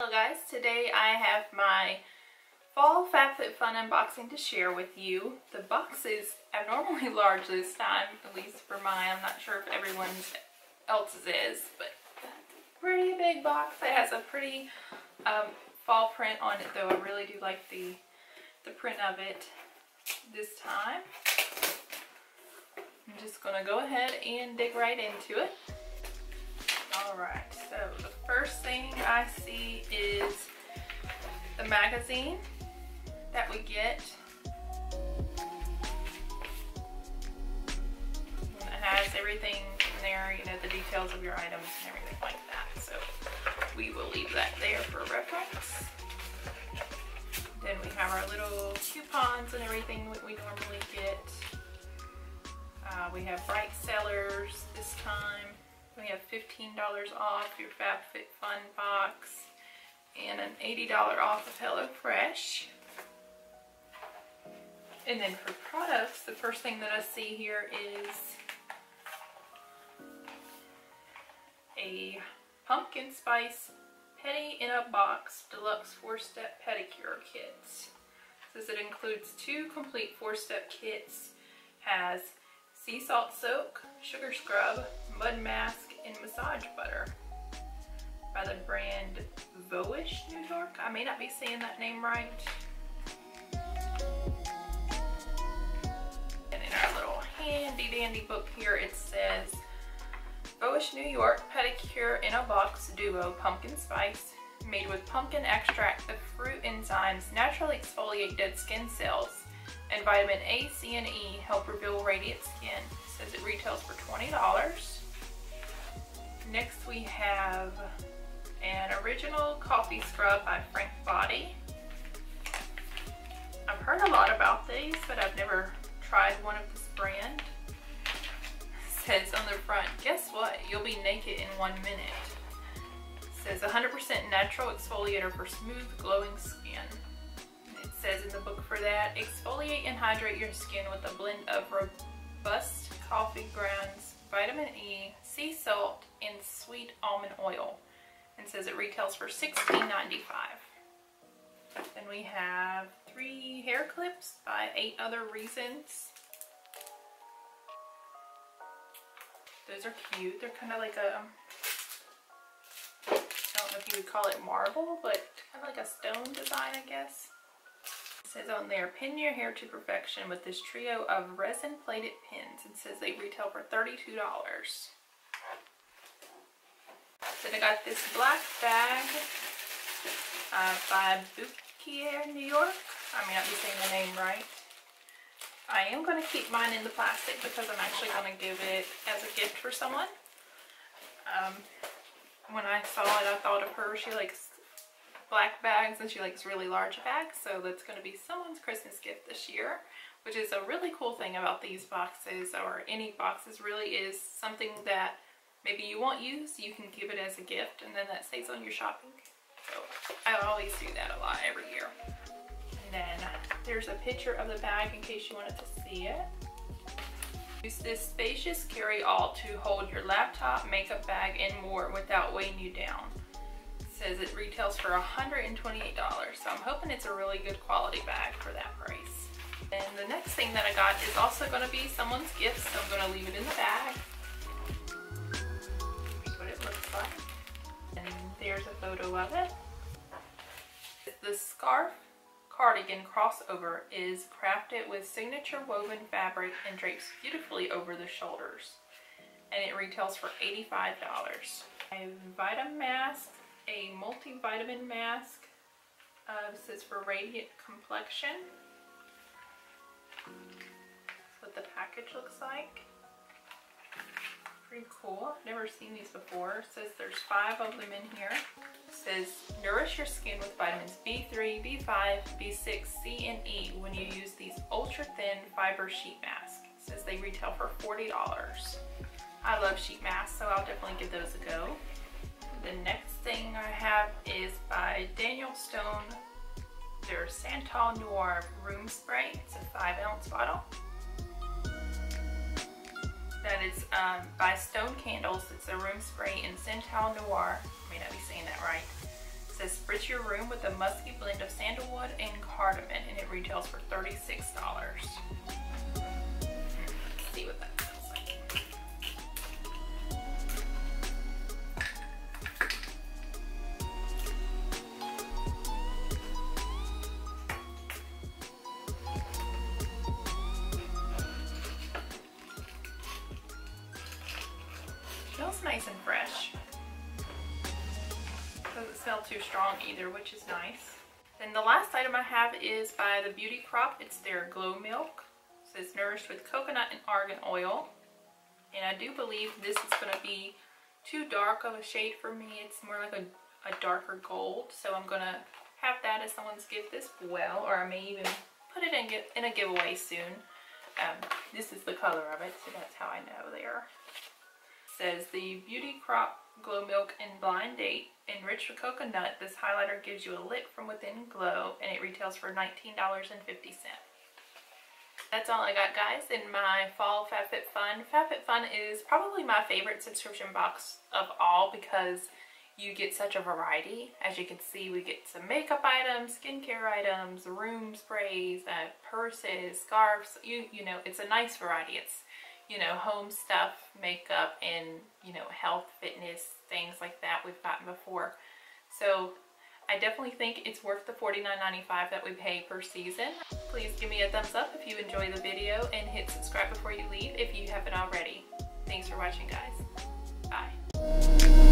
So guys, today I have my Fall Fab Fit Fun unboxing to share with you. The box is abnormally large this time, at least for mine. I'm not sure if everyone else's is, but it's a pretty big box. It has a pretty fall print on it though. I really do like the print of it this time. I'm just gonna go ahead and dig right into it. Alright, so the first thing I see is the magazine that we get. And it has everything in there, you know, the details of your items and everything like that. So we will leave that there for reference. Then we have our little coupons and everything that we normally get. We have bright sellers this time. We have $15 off your Fab Fit Fun box and an $80 off of HelloFresh. And then for products, the first thing that I see here is a pumpkin spice pedi in a box deluxe 4-step pedicure kit. It says it includes 2 complete 4-step kits, has sea salt soak, sugar scrub, mud mask, and massage butter by the brand Baublitz, New York. I may not be saying that name right. And in our little handy dandy book here it says Baublitz, New York pedicure in a box duo pumpkin spice made with pumpkin extract. The fruit enzymes naturally exfoliate dead skin cells, and vitamin A, C, and E help reveal radiant skin. It says it retails for $20. Next we have an original coffee scrub by Frank Body. I've heard a lot about these, but I've never tried one of this brand. It says on the front, guess what? You'll be naked in 1 minute. It says 100% natural exfoliator for smooth, glowing skin. It says in the book for that, exfoliate and hydrate your skin with a blend of robust coffee grounds, vitamin E, sea salt, and sweet almond oil. And says it retails for $16.95. Then we have 3 hair clips by 8 Other Reasons. Those are cute. They're kind of like a, I don't know if you would call it marble, but kind of like a stone design, I guess. It says on there, pin your hair to perfection with this trio of resin plated pins. It says they retail for $32. Then I got this black bag by Baublitz, New York. I may not be saying the name right. I am going to keep mine in the plastic because I'm actually going to give it as a gift for someone. When I saw it, I thought of her. She likes black bags and she likes really large bags, so that's going to be someone's Christmas gift this year, which is a really cool thing about these boxes, or any boxes really, is something that maybe you won't use, you can give it as a gift, and then that stays on your shopping. So I always do that a lot every year. And then there's a picture of the bag in case you wanted to see it. Use this spacious carry-all to hold your laptop, makeup bag, and more without weighing you down. Says it retails for $128, so I'm hoping it's a really good quality bag for that price. And the next thing that I got is also going to be someone's gift, so I'm going to leave it in the bag. Here's what it looks like. And there's a photo of it. The scarf cardigan crossover is crafted with signature woven fabric and drapes beautifully over the shoulders. And it retails for $85. A Vitamin mask. A multivitamin mask. This is for radiant complexion. That's what the package looks like. Pretty cool. I've never seen these before. It says there's 5 of them in here. It says nourish your skin with vitamins B3, B5, B6, C, and E when you use these ultra thin fiber sheet masks. It says they retail for $40. I love sheet masks, so I'll definitely give those a go. The next thing I have is by Daniel Stone, their Santal Noir Room Spray. It's a 5-ounce bottle. That is by Stone Candles. It's a room spray in Santal Noir. I may not be saying that right. It says spritz your room with a musky blend of sandalwood and cardamom, and it retails for $36. Let's see what that smells like. Smells nice and fresh. Doesn't smell too strong either, which is nice. Then the last item I have is by the Beauty Crop. It's their Glow Milk. It says nourished with coconut and argan oil. And I do believe this is going to be too dark of a shade for me. It's more like a darker gold. So I'm going to have that as someone's gift as well. Or I may even put it in a giveaway soon. This is the color of it, so that's how I know there. It says the Beauty Crop Glow Milk and Blind Date. Enriched with coconut, this highlighter gives you a lit from within glow, and it retails for $19.50. That's all I got, guys, in my Fall Fab Fit Fun. Fab Fit Fun is probably my favorite subscription box of all because you get such a variety. As you can see, we get some makeup items, skincare items, room sprays, purses, scarves. You know, it's a nice variety. It's, you know, home stuff, makeup, and, you know, health, fitness, things like that we've gotten before. So I definitely think it's worth the $49.95 that we pay per season. Please give me a thumbs up if you enjoy the video and hit subscribe before you leave if you haven't already. Thanks for watching, guys. Bye.